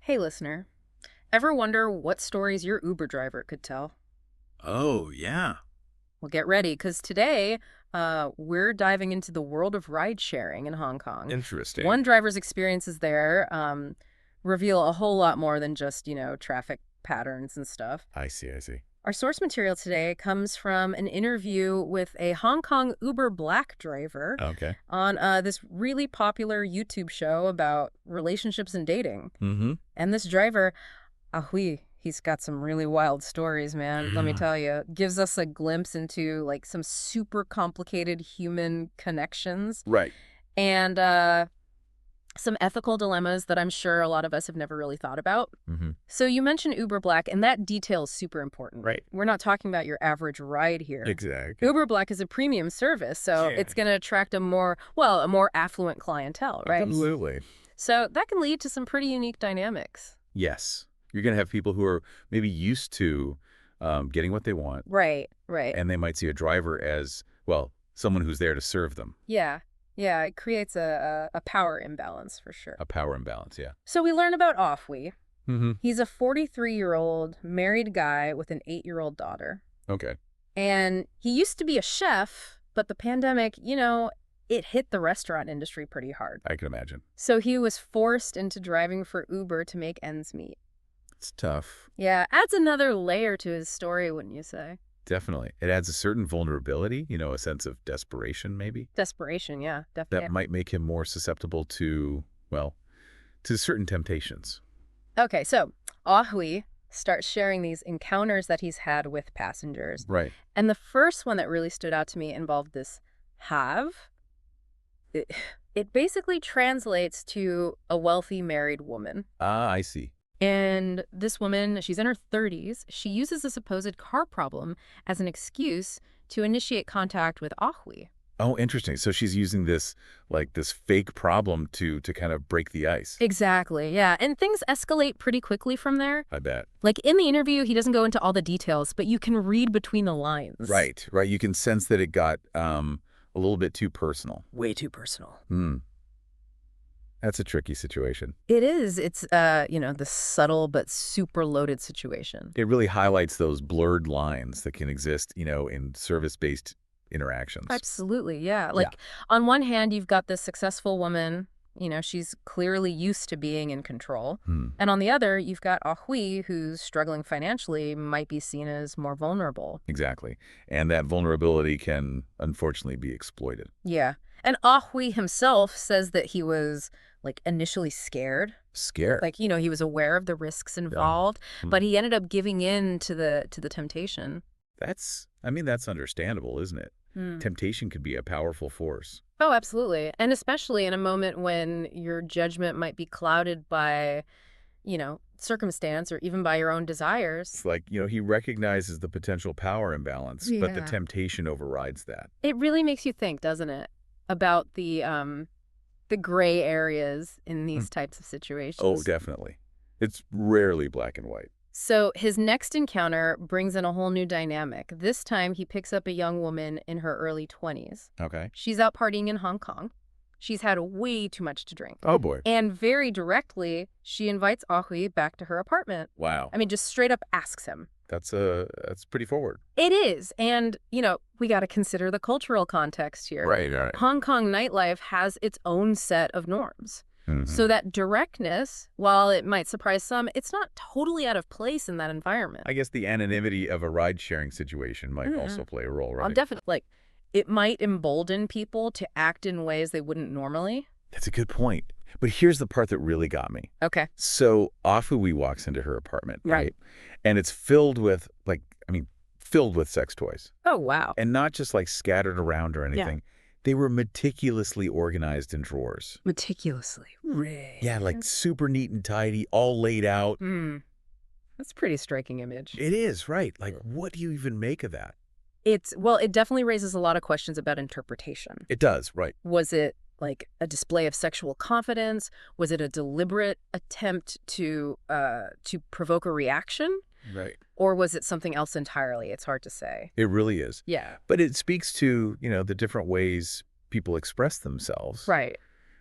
Hey, listener. Ever wonder what stories your Uber driver could tell? Oh, yeah. Well, get ready, because today we're diving into the world of ride sharing in Hong Kong. Interesting. One driver's experiences there reveal a whole lot more than just, traffic patterns and stuff. I see. Our source material today comes from an interview with a Hong Kong Uber Black driver Okay. on this really popular YouTube show about relationships and dating. Mm-hmm. And this driver, Ahui, he's got some really wild stories, man. Let me Yeah. tell you. Gives us a glimpse into like some super complicated human connections Right. and some ethical dilemmas that I'm sure a lot of us have never really thought about. Mm-hmm. So you mentioned Uber Black, and that detail is super important. Right. We're not talking about your average ride here. Exactly. Uber Black is a premium service, so Yeah. it's going to attract a more affluent clientele, right? Absolutely. So that can lead to some pretty unique dynamics. Yes. You're going to have people who are maybe used to getting what they want, Right, right. and they might see a driver as, well, someone who's there to serve them. Yeah. Yeah, it creates a power imbalance for sure. A power imbalance, yeah. So we learn about Offwee. Mm-hmm. He's a 43-year-old married guy with an 8-year-old daughter. Okay. And he used to be a chef, but the pandemic, it hit the restaurant industry pretty hard. I can imagine. So he was forced into driving for Uber to make ends meet. It's tough. Yeah, adds another layer to his story, wouldn't you say? Definitely. It adds a certain vulnerability, a sense of desperation, maybe, Desperation, yeah, that definitely. might make him more susceptible to, well, to certain temptations. Okay, so Ahui starts sharing these encounters that he's had with passengers. Right. And the first one that really stood out to me involved this have. It, it basically translates to a wealthy married woman. Ah, I see. And this woman, she's in her 30s. She uses a supposed car problem as an excuse to initiate contact with Ahui. Oh, interesting. So she's using this, like this fake problem to kind of break the ice. Exactly, yeah. And things escalate pretty quickly from there. I bet. Like in the interview, he doesn't go into all the details, but you can read between the lines. Right. You can sense that it got a little bit too personal. Way too personal. Hmm. That's a tricky situation. It is. It's, the subtle but super loaded situation. It really highlights those blurred lines that can exist, in service-based interactions. Absolutely, yeah. Yeah. On one hand, you've got this successful woman, she's clearly used to being in control. Hmm. And on the other, you've got Ahui, who's struggling financially, might be seen as more vulnerable. Exactly. And that vulnerability can, unfortunately, be exploited. Yeah. And Ahui himself says that he was, initially scared. Scared. He was aware of the risks involved, but he ended up giving in to the temptation. That's understandable, isn't it? Hmm. Temptation could be a powerful force. Oh, absolutely. And especially in a moment when your judgment might be clouded by, circumstance or even by your own desires. It's like, he recognizes the potential power imbalance, but the Yeah. temptation overrides that. It really makes you think, doesn't it, about the gray areas in these types of situations. Oh, definitely. It's rarely black and white. So his next encounter brings in a whole new dynamic. This time he picks up a young woman in her early 20s. Okay. She's out partying in Hong Kong. She's had way too much to drink. Oh, boy. And very directly, she invites Ahui back to her apartment. Wow. I mean, just straight up asks him. That's pretty forward. It is. And, we got to consider the cultural context here. Right. Hong Kong nightlife has its own set of norms. Mhm. So that directness, while it might surprise some, it's not totally out of place in that environment. I guess the anonymity of a ride-sharing situation might also play a role, right? Definitely. It might embolden people to act in ways they wouldn't normally. That's a good point. But here's the part that really got me. Okay. So Afui walks into her apartment, Right. right? And it's filled with, filled with sex toys. Oh, wow. And not just scattered around or anything. They were meticulously organized in drawers. Meticulously. Right. Yeah, super neat and tidy, all laid out. That's a pretty striking image. It is, right. What do you even make of that? It definitely raises a lot of questions about interpretation. It does, right. Was it a display of sexual confidence? Was it a deliberate attempt to provoke a reaction? Right. Or was it something else entirely? It's hard to say. It really is. Yeah. But it speaks to, the different ways people express themselves. Right.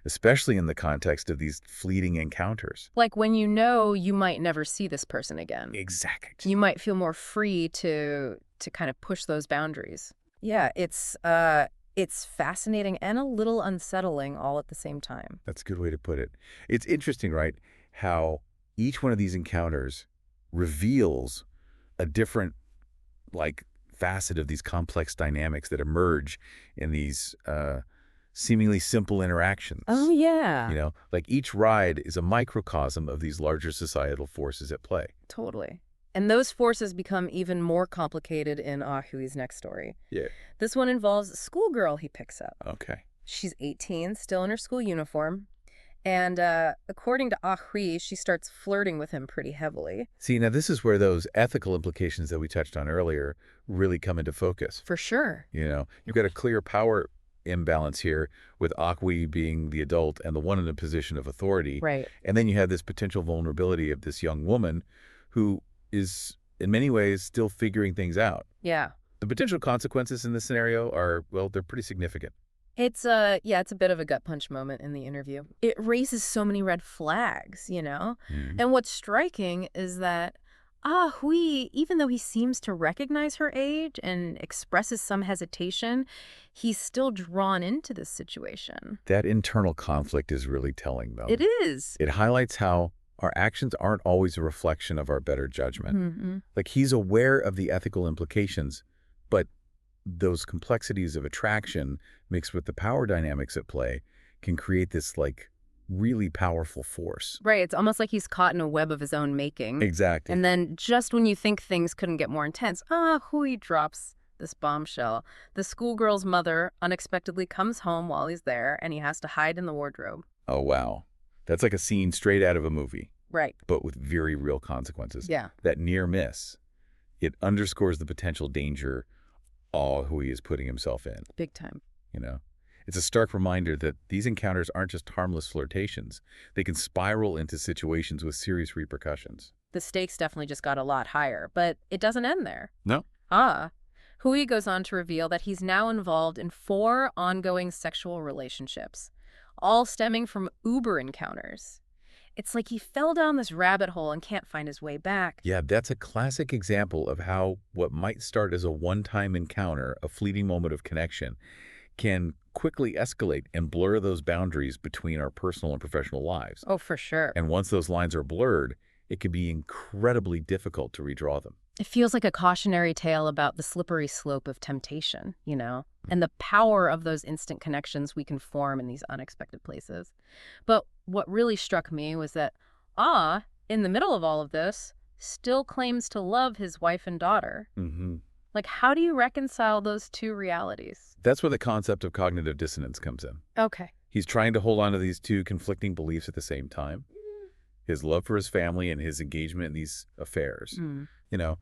especially in the context of these fleeting encounters. Like when you know you might never see this person again. Exactly. You might feel more free to kind of push those boundaries. Yeah, it's fascinating and a little unsettling all at the same time. That's a good way to put it. It's interesting, right, how each one of these encounters reveals a different, like, facet of these complex dynamics that emerge in these seemingly simple interactions. Oh, yeah. You know, like each ride is a microcosm of these larger societal forces at play. Totally. And those forces become even more complicated in Ahui's next story. Yeah. This one involves a schoolgirl he picks up. Okay. She's 18, still in her school uniform. And according to Ahui, she starts flirting with him pretty heavily. See, now this is where those ethical implications that we touched on earlier really come into focus. For sure. You know, you've got a clear power imbalance here with Akwi being the adult and the one in a position of authority. Right. And then you have this potential vulnerability of this young woman who is, in many ways, still figuring things out. Yeah. The potential consequences in this scenario are, well, they're pretty significant. It's it's a bit of a gut punch moment in the interview. It raises so many red flags, you know? Mhm. And what's striking is that Hui, even though he seems to recognize her age and expresses some hesitation, he's still drawn into this situation. That internal conflict is really telling, though. It is. It highlights how our actions aren't always a reflection of our better judgment. Mm-hmm. Like, he's aware of the ethical implications, but those complexities of attraction mixed with the power dynamics at play can create this, like, really powerful force. Right. It's almost like he's caught in a web of his own making. Exactly. And then just when you think things couldn't get more intense, Hui drops this bombshell. The schoolgirl's mother unexpectedly comes home while he's there, and he has to hide in the wardrobe. Oh, wow. That's like a scene straight out of a movie, Right. but with very real consequences. Yeah. That near miss, it underscores the potential danger who he is putting himself in, Big time. you know? It's a stark reminder that these encounters aren't just harmless flirtations. They can spiral into situations with serious repercussions. The stakes definitely just got a lot higher, but it doesn't end there. No? Hui goes on to reveal that he's now involved in 4 ongoing sexual relationships, all stemming from Uber encounters. It's like he fell down this rabbit hole and can't find his way back. Yeah, that's a classic example of how what might start as a one-time encounter, a fleeting moment of connection, can quickly escalate and blur those boundaries between our personal and professional lives. Oh, for sure. And once those lines are blurred, it can be incredibly difficult to redraw them. It feels like a cautionary tale about the slippery slope of temptation, you know, and the power of those instant connections we can form in these unexpected places. But what really struck me was that in the middle of all of this, still claims to love his wife and daughter. Mm-hmm. Like, how do you reconcile those two realities? That's where the concept of cognitive dissonance comes in. Okay. He's trying to hold on to these two conflicting beliefs at the same time. His love for his family and his engagement in these affairs. You know,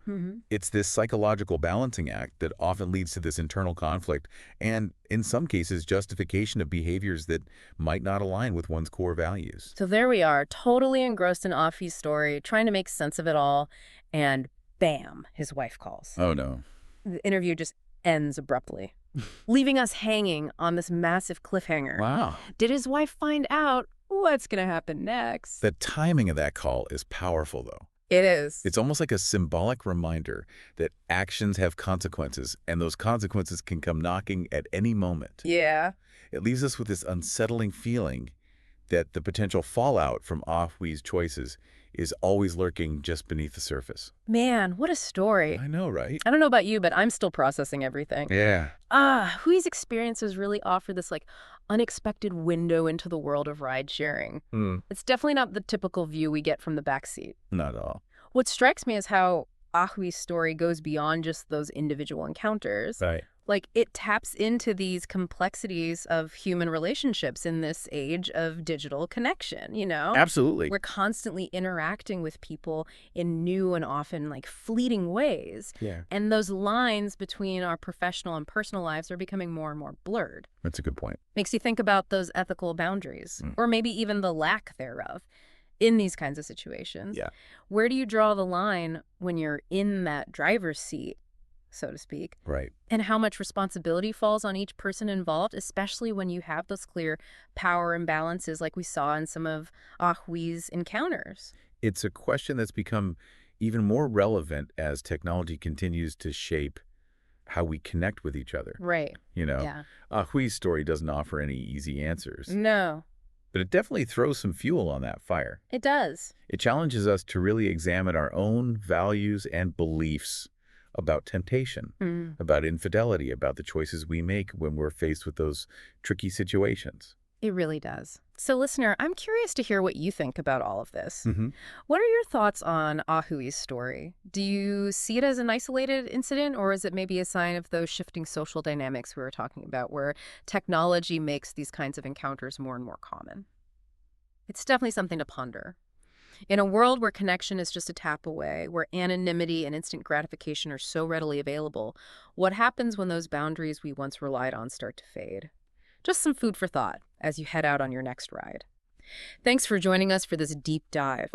it's this psychological balancing act that often leads to this internal conflict and, in some cases, justification of behaviors that might not align with one's core values. So there we are, totally engrossed in Afi's story, trying to make sense of it all, and bam, his wife calls. Oh, no. The interview just ends abruptly, leaving us hanging on this massive cliffhanger. Wow. Did his wife find out what's going to happen next? The timing of that call is powerful, though. It is. It's almost like a symbolic reminder that actions have consequences, and those consequences can come knocking at any moment. Yeah. It leaves us with this unsettling feeling that the potential fallout from Ahui's choices is always lurking just beneath the surface. Man, what a story. I know, right? I don't know about you, but I'm still processing everything. Yeah. Hui's experiences really offer this unexpected window into the world of ride sharing. It's definitely not the typical view we get from the backseat. Not at all. What strikes me is how Ahui's story goes beyond just those individual encounters. Right. Like, it taps into these complexities of human relationships in this age of digital connection, you know? Absolutely. We're constantly interacting with people in new and often, fleeting ways. Yeah. And those lines between our professional and personal lives are becoming more and more blurred. That's a good point. Makes you think about those ethical boundaries, or maybe even the lack thereof, in these kinds of situations. Yeah. Where do you draw the line when you're in that driver's seat, so to speak, Right. and how much responsibility falls on each person involved, especially when you have those clear power imbalances like we saw in some of Ahui's encounters. It's a question that's become even more relevant as technology continues to shape how we connect with each other. Right. You know, Yeah. Hui's story doesn't offer any easy answers, No, but it definitely throws some fuel on that fire. it does. It challenges us to really examine our own values and beliefs about temptation, Mm. about infidelity, about the choices we make when we're faced with those tricky situations. It really does. So, listener, I'm curious to hear what you think about all of this. Hmm. What are your thoughts on Ahui's story? Do you see it as an isolated incident, or is it maybe a sign of those shifting social dynamics we were talking about, where technology makes these kinds of encounters more and more common? It's definitely something to ponder. In a world where connection is just a tap away, where anonymity and instant gratification are so readily available, what happens when those boundaries we once relied on start to fade? Just some food for thought as you head out on your next ride. Thanks for joining us for this deep dive